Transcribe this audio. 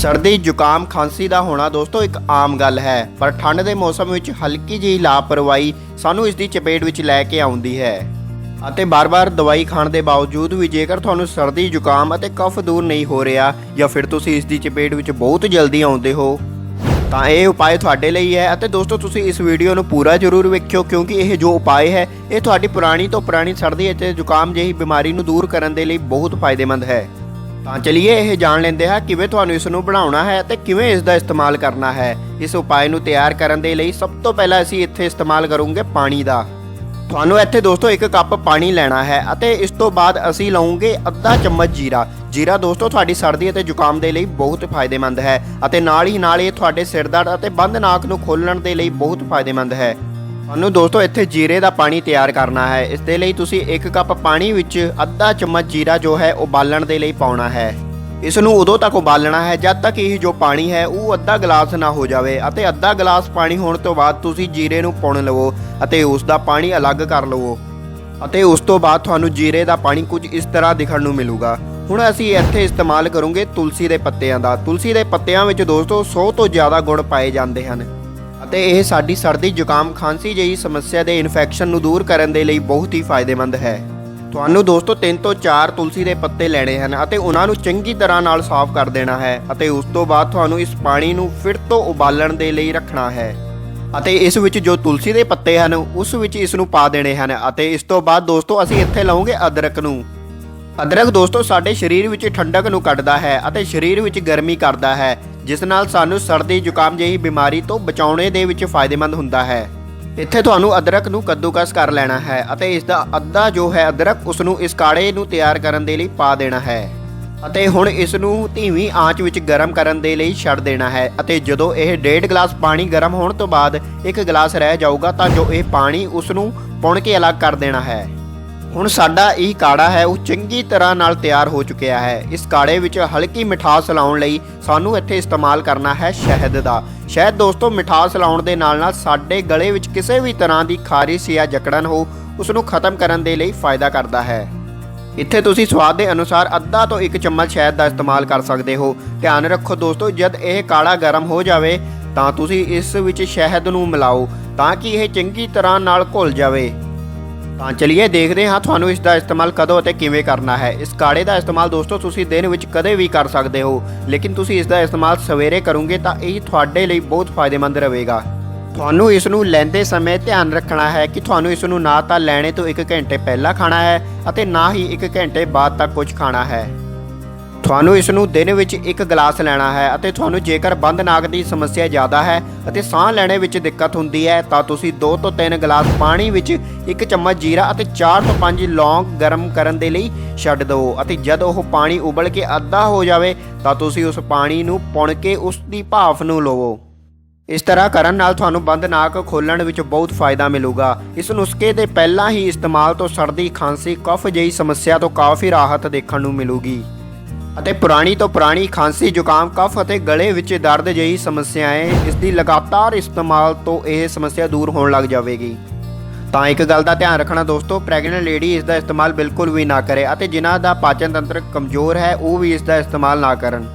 सर्दी जुकाम खांसी का होना दोस्तों एक आम गल है, पर ठंड के मौसम में हल्की जी लापरवाही सानू इसकी चपेट विच लैके आउंदी है। ਅਤੇ ਬਾਰ-ਬਾਰ ਦਵਾਈ ਖਾਣ ਦੇ ਬਾਵਜੂਦ ਵੀ ਜੇਕਰ ਤੁਹਾਨੂੰ ਸਰਦੀ ਜ਼ੁਕਾਮ ਅਤੇ ਕਫ ਦੂਰ ਨਹੀਂ ਹੋ ਰਿਹਾ ਜਾਂ ਫਿਰ ਤੁਸੀਂ ਇਸ ਦੀ ਚਪੇਟ ਵਿੱਚ ਬਹੁਤ ਜਲਦੀ ਆਉਂਦੇ ਹੋ ਤਾਂ ਇਹ ਉਪਾਅ ਤੁਹਾਡੇ ਲਈ ਹੈ। ਅਤੇ ਦੋਸਤੋ ਤੁਸੀਂ ਇਸ ਵੀਡੀਓ ਨੂੰ ਪੂਰਾ ਜ਼ਰੂਰ ਵੇਖਿਓ ਕਿਉਂਕਿ ਇਹ ਜੋ ਉਪਾਅ ਹੈ ਇਹ ਤੁਹਾਡੀ ਪੁਰਾਣੀ ਤੋਂ ਪੁਰਾਣੀ ਸਰਦੀ ਅਤੇ ਜ਼ੁਕਾਮ ਜਿਹੀ ਬਿਮਾਰੀ ਨੂੰ ਦੂਰ ਕਰਨ ਦੇ ਲਈ ਬਹੁਤ ਫਾਇਦੇਮੰਦ ਹੈ। ਤਾਂ ਚਲਿਏ ਇਹ ਜਾਣ ਲੈਂਦੇ ਹਾਂ ਕਿਵੇਂ ਤੁਹਾਨੂੰ ਇਸ ਨੂੰ ਬਣਾਉਣਾ ਹੈ ਅਤੇ ਕਿਵੇਂ ਇਸ ਦਾ ਇਸਤੇਮਾਲ ਕਰਨਾ ਹੈ। ਇਸ ਉਪਾਅ ਨੂੰ ਤਿਆਰ ਕਰਨ ਦੇ ਲਈ ਸਭ ਤੋਂ ਪਹਿਲਾਂ ਅਸੀਂ ਇੱਥੇ ਇਸਤੇਮਾਲ ਕਰੂੰਗੇ ਪਾਣੀ ਦਾ। ਤੁਹਾਨੂੰ ਇੱਥੇ ਦੋਸਤੋ 1 ਕੱਪ ਪਾਣੀ ਲੈਣਾ ਹੈ ਅਤੇ ਇਸ ਤੋਂ ਬਾਅਦ ਅਸੀਂ ਲਵਾਂਗੇ ਅੱਧਾ ਚਮਚ ਜੀਰਾ ਦੋਸਤੋ ਤੁਹਾਡੀ ਸਰਦੀ ਅਤੇ ਜ਼ੁਕਾਮ ਦੇ ਲਈ ਬਹੁਤ ਫਾਇਦੇਮੰਦ ਹੈ ਅਤੇ ਨਾਲ ਇਹ ਤੁਹਾਡੇ ਸਿਰ ਦਰਦ ਅਤੇ ਬੰਦ ਨਾਕ ਨੂੰ ਖੋਲ੍ਹਣ ਦੇ ਲਈ ਬਹੁਤ ਫਾਇਦੇਮੰਦ ਹੈ। ਤੁਹਾਨੂੰ ਦੋਸਤੋ ਇੱਥੇ ਜੀਰੇ ਦਾ ਪਾਣੀ ਤਿਆਰ ਕਰਨਾ ਹੈ। ਇਸ ਦੇ ਲਈ ਤੁਸੀਂ 1 ਕੱਪ ਪਾਣੀ ਵਿੱਚ ਅੱਧਾ ਚਮਚ ਜੀਰਾ ਜੋ ਹੈ ਉਬਾਲਣ ਦੇ ਲਈ ਪਾਉਣਾ ਹੈ। ਇਸ ਨੂੰ ਉਦੋਂ ਤੱਕ ਉਬਾਲਣਾ ਹੈ ਜਦ ਤੱਕ ਇਹ ਜੋ ਪਾਣੀ ਹੈ ਉਹ ਅੱਧਾ ਗਲਾਸ ਨਾ ਹੋ ਜਾਵੇ ਅਤੇ ਅੱਧਾ ਗਲਾਸ ਪਾਣੀ ਹੋਣ ਤੋਂ ਬਾਅਦ ਤੁਸੀਂ ਜੀਰੇ ਨੂੰ ਪੁਣ ਲਵੋ ਅਤੇ ਉਸ ਦਾ ਪਾਣੀ ਅਲੱਗ ਕਰ ਲਵੋ ਅਤੇ ਉਸ ਤੋਂ ਬਾਅਦ ਤੁਹਾਨੂੰ ਜੀਰੇ ਦਾ ਪਾਣੀ ਕੁਝ ਇਸ ਤਰ੍ਹਾਂ ਦਿਖਣ ਨੂੰ ਮਿਲੂਗਾ। ਹੁਣ ਅਸੀਂ ਇੱਥੇ ਇਸਤੇਮਾਲ ਕਰਾਂਗੇ ਤੁਲਸੀ ਦੇ ਪੱਤਿਆਂ ਦਾ। ਤੁਲਸੀ ਦੇ ਪੱਤਿਆਂ ਵਿੱਚ ਦੋਸਤੋ 100 ਤੋਂ ਜ਼ਿਆਦਾ ਗੁਣ ਪਾਏ ਜਾਂਦੇ ਹਨ ਅਤੇ ਇਹ ਸਾਡੀ ਸਰਦੀ ਜ਼ੁਕਾਮ ਖਾਂਸੀ ਜਿਹੀ ਸਮੱਸਿਆ ਦੇ ਇਨਫੈਕਸ਼ਨ ਨੂੰ ਦੂਰ ਕਰਨ ਦੇ ਲਈ ਬਹੁਤ ਹੀ ਫਾਇਦੇਮੰਦ ਹੈ। ਤੁਹਾਨੂੰ ਦੋਸਤੋ 3 ਤੋਂ 4 ਤੁਲਸੀ ਦੇ ਪੱਤੇ ਲੈਣੇ ਹਨ ਅਤੇ ਉਹਨਾਂ ਨੂੰ ਚੰਗੀ ਤਰ੍ਹਾਂ ਨਾਲ ਸਾਫ਼ ਕਰ ਦੇਣਾ ਹੈ ਅਤੇ ਉਸ ਤੋਂ ਬਾਅਦ ਤੁਹਾਨੂੰ ਇਸ ਪਾਣੀ ਨੂੰ ਫਿਰ ਤੋਂ ਉਬਾਲਣ ਦੇ ਲਈ ਰੱਖਣਾ ਹੈ ਅਤੇ ਇਸ ਵਿੱਚ ਜੋ ਤੁਲਸੀ ਦੇ ਪੱਤੇ ਹਨ ਉਸ ਵਿੱਚ ਇਸ ਨੂੰ ਪਾ ਦੇਣੇ ਹਨ ਅਤੇ ਇਸ ਤੋਂ ਬਾਅਦ ਦੋਸਤੋ ਅਸੀਂ ਇੱਥੇ ਲਵਾਂਗੇ ਅਦਰਕ ਨੂੰ। ਅਦਰਕ ਦੋਸਤੋ ਸਾਡੇ ਸਰੀਰ ਵਿੱਚ ਠੰਡਕ ਨੂੰ ਕੱਢਦਾ ਹੈ ਅਤੇ ਸਰੀਰ ਵਿੱਚ ਗਰਮੀ ਕਰਦਾ ਹੈ ਜਿਸ ਨਾਲ ਸਾਨੂੰ ਸਰਦੀ ਜ਼ੁਕਾਮ ਜਿਹੀ ਬਿਮਾਰੀ ਤੋਂ ਬਚਾਉਣੇ ਦੇ ਵਿੱਚ ਫਾਇਦੇਮੰਦ ਹੁੰਦਾ ਹੈ। ਇੱਥੇ ਤੁਹਾਨੂੰ ਅਦਰਕ ਨੂੰ ਕੱਦੂਕਸ ਕਰ ਲੈਣਾ ਹੈ ਅਤੇ ਇਸ ਦਾ ਅੱਧਾ ਜੋ ਹੈ ਅਦਰਕ ਉਸ ਨੂੰ ਇਸ ਕਾੜੇ ਨੂੰ ਤਿਆਰ ਕਰਨ ਦੇ ਲਈ ਪਾ ਦੇਣਾ ਹੈ ਅਤੇ ਹੁਣ ਇਸ ਨੂੰ ਧੀਮੀ ਆਂਚ ਵਿੱਚ ਗਰਮ ਕਰਨ ਦੇ ਲਈ ਛੱਡ ਦੇਣਾ ਹੈ ਅਤੇ ਜਦੋਂ ਇਹ 1.5 ਗਲਾਸ ਪਾਣੀ ਗਰਮ ਹੋਣ ਤੋਂ ਬਾਅਦ 1 ਗਲਾਸ ਰਹਿ ਜਾਊਗਾ ਤਾਂ ਜੋ ਇਹ ਪਾਣੀ ਉਸ ਨੂੰ ਪੁਣ ਕੇ ਅਲੱਗ ਕਰ ਦੇਣਾ ਹੈ। ਹੁਣ ਸਾਡਾ ਇਹ ਕਾੜਾ ਹੈ ਉਹ ਚੰਗੀ ਤਰ੍ਹਾਂ ਨਾਲ ਤਿਆਰ ਹੋ ਚੁੱਕਿਆ ਹੈ। ਇਸ ਕਾੜੇ ਵਿੱਚ ਹਲਕੀ ਮਿਠਾਸ ਲਾਉਣ ਲਈ ਸਾਨੂੰ ਇੱਥੇ ਇਸਤੇਮਾਲ ਕਰਨਾ ਹੈ ਸ਼ਹਿਦ ਦਾ। ਸ਼ਹਿਦ ਦੋਸਤੋ ਮਿਠਾਸ ਲਾਉਣ ਦੇ ਨਾਲ ਸਾਡੇ ਗਲੇ ਵਿੱਚ ਕਿਸੇ ਵੀ ਤਰ੍ਹਾਂ ਦੀ ਖਾਰਿਸ਼ ਜਾਂ ਜਕੜਨ ਹੋ ਉਸ ਨੂੰ ਖਤਮ ਕਰਨ ਦੇ ਲਈ ਫਾਇਦਾ ਕਰਦਾ ਹੈ। ਇੱਥੇ ਤੁਸੀਂ ਸਵਾਦ ਦੇ ਅਨੁਸਾਰ ਅੱਧਾ ਤੋਂ 1 ਚਮਚ ਸ਼ਹਿਦ ਦਾ ਇਸਤੇਮਾਲ ਕਰ ਸਕਦੇ ਹੋ। ਧਿਆਨ ਰੱਖੋ ਦੋਸਤੋ ਜਦ ਇਹ ਕਾੜਾ ਗਰਮ ਹੋ ਜਾਵੇ ਤਾਂ ਤੁਸੀਂ ਇਸ ਵਿੱਚ ਸ਼ਹਿਦ ਨੂੰ ਮਿਲਾਓ ਤਾਂ ਕਿ ਇਹ ਚੰਗੀ ਤਰ੍ਹਾਂ ਨਾਲ ਘੁਲ ਜਾਵੇ। ਤਾਂ ਚਲਿਏ ਦੇਖਦੇ ਹਾਂ ਤੁਹਾਨੂੰ ਇਸ ਦਾ ਇਸਤੇਮਾਲ ਕਦੋਂ ਅਤੇ ਕਿਵੇਂ ਕਰਨਾ ਹੈ। ਇਸ ਕਾੜੇ ਦਾ ਇਸਤੇਮਾਲ ਦੋਸਤੋ ਤੁਸੀਂ ਦਿਨ ਵਿੱਚ ਕਦੇ ਵੀ ਕਰ ਸਕਦੇ ਹੋ ਲੇਕਿਨ ਤੁਸੀਂ ਇਸ ਦਾ ਇਸਤੇਮਾਲ ਸਵੇਰੇ ਕਰੋਗੇ ਤਾਂ ਇਹ ਤੁਹਾਡੇ ਲਈ ਬਹੁਤ ਫਾਇਦੇਮੰਦ ਰਹੇਗਾ। ਤੁਹਾਨੂੰ ਇਸ ਨੂੰ ਲੈਂਦੇ ਸਮੇਂ ਧਿਆਨ ਰੱਖਣਾ ਹੈ ਕਿ ਤੁਹਾਨੂੰ ਇਸ ਨੂੰ ਨਾ ਤਾਂ ਲੈਣੇ ਤੋਂ 1 ਘੰਟੇ ਪਹਿਲਾਂ ਖਾਣਾ ਹੈ ਅਤੇ ਨਾ ਹੀ 1 ਘੰਟੇ ਬਾਅਦ ਤੱਕ ਕੁਝ ਖਾਣਾ ਹੈ। ਤੁਹਾਨੂੰ ਇਸ ਨੂੰ ਦਿਨ ਵਿੱਚ 1 ਗਲਾਸ ਲੈਣਾ ਹੈ ਅਤੇ ਤੁਹਾਨੂੰ ਜੇਕਰ ਬੰਦ ਨਾਕ ਦੀ ਸਮੱਸਿਆ ਜ਼ਿਆਦਾ ਹੈ ਅਤੇ ਸਾਹ ਲੈਣੇ ਵਿੱਚ ਦਿੱਕਤ ਹੁੰਦੀ ਹੈ ਤਾਂ ਤੁਸੀਂ 2 ਤੋਂ 3 ਗਲਾਸ ਪਾਣੀ ਵਿੱਚ 1 ਚਮਚ ਜੀਰਾ ਅਤੇ 4 ਤੋਂ 5 ਲੌਂਗ ਗਰਮ ਕਰਨ ਦੇ ਲਈ ਛੱਡ ਦਿਓ ਅਤੇ ਜਦ ਉਹ ਪਾਣੀ ਉਬਲ ਕੇ ਅੱਧਾ ਹੋ ਜਾਵੇ ਤਾਂ ਤੁਸੀਂ ਉਸ ਪਾਣੀ ਨੂੰ ਪੁਣ ਕੇ ਉਸ ਦੀ ਭਾਫ਼ ਨੂੰ ਲਵੋ। ਇਸ ਤਰ੍ਹਾਂ ਕਰਨ ਨਾਲ ਤੁਹਾਨੂੰ ਬੰਦ ਨਾਕ ਖੋਲ੍ਹਣ ਵਿੱਚ ਬਹੁਤ ਫਾਇਦਾ ਮਿਲੂਗਾ। ਇਸ ਨੁਸਖੇ ਦੇ ਪਹਿਲਾਂ ਹੀ ਇਸਤੇਮਾਲ ਤੋਂ ਸਰਦੀ ਖਾਂਸੀ ਕਫ ਜਿਹੀ ਸਮੱਸਿਆ ਤੋਂ ਕਾਫੀ ਰਾਹਤ ਦੇਖਣ ਨੂੰ ਮਿਲੂਗੀ ਅਤੇ ਪੁਰਾਣੀ ਤੋਂ ਪੁਰਾਣੀ ਖਾਂਸੀ ਜ਼ੁਕਾਮ ਕਫ ਅਤੇ ਗਲੇ ਵਿੱਚ ਦਰਦ ਜਿਹੀ ਸਮੱਸਿਆएं ਇਸ ਦੀ ਲਗਾਤਾਰ ਇਸਤੇਮਾਲ ਤੋਂ ਇਹ ਸਮੱਸਿਆ ਦੂਰ ਹੋਣ ਲੱਗ ਜਾਵੇਗੀ। ਤਾਂ ਇੱਕ ਗੱਲ ਦਾ ਧਿਆਨ ਰੱਖਣਾ ਦੋਸਤੋ ਪ੍ਰੈਗਨੈਂਟ ਲੇਡੀ ਇਸ ਦਾ ਇਸਤੇਮਾਲ ਬਿਲਕੁਲ ਵੀ ਨਾ ਕਰੇ ਅਤੇ ਜਿਨ੍ਹਾਂ ਦਾ ਪਾਚਨ ਤੰਤਰ ਕਮਜ਼ੋਰ ਹੈ ਉਹ ਵੀ ਇਸ ਦਾ ਇਸਤੇਮਾਲ ਨਾ ਕਰਨ।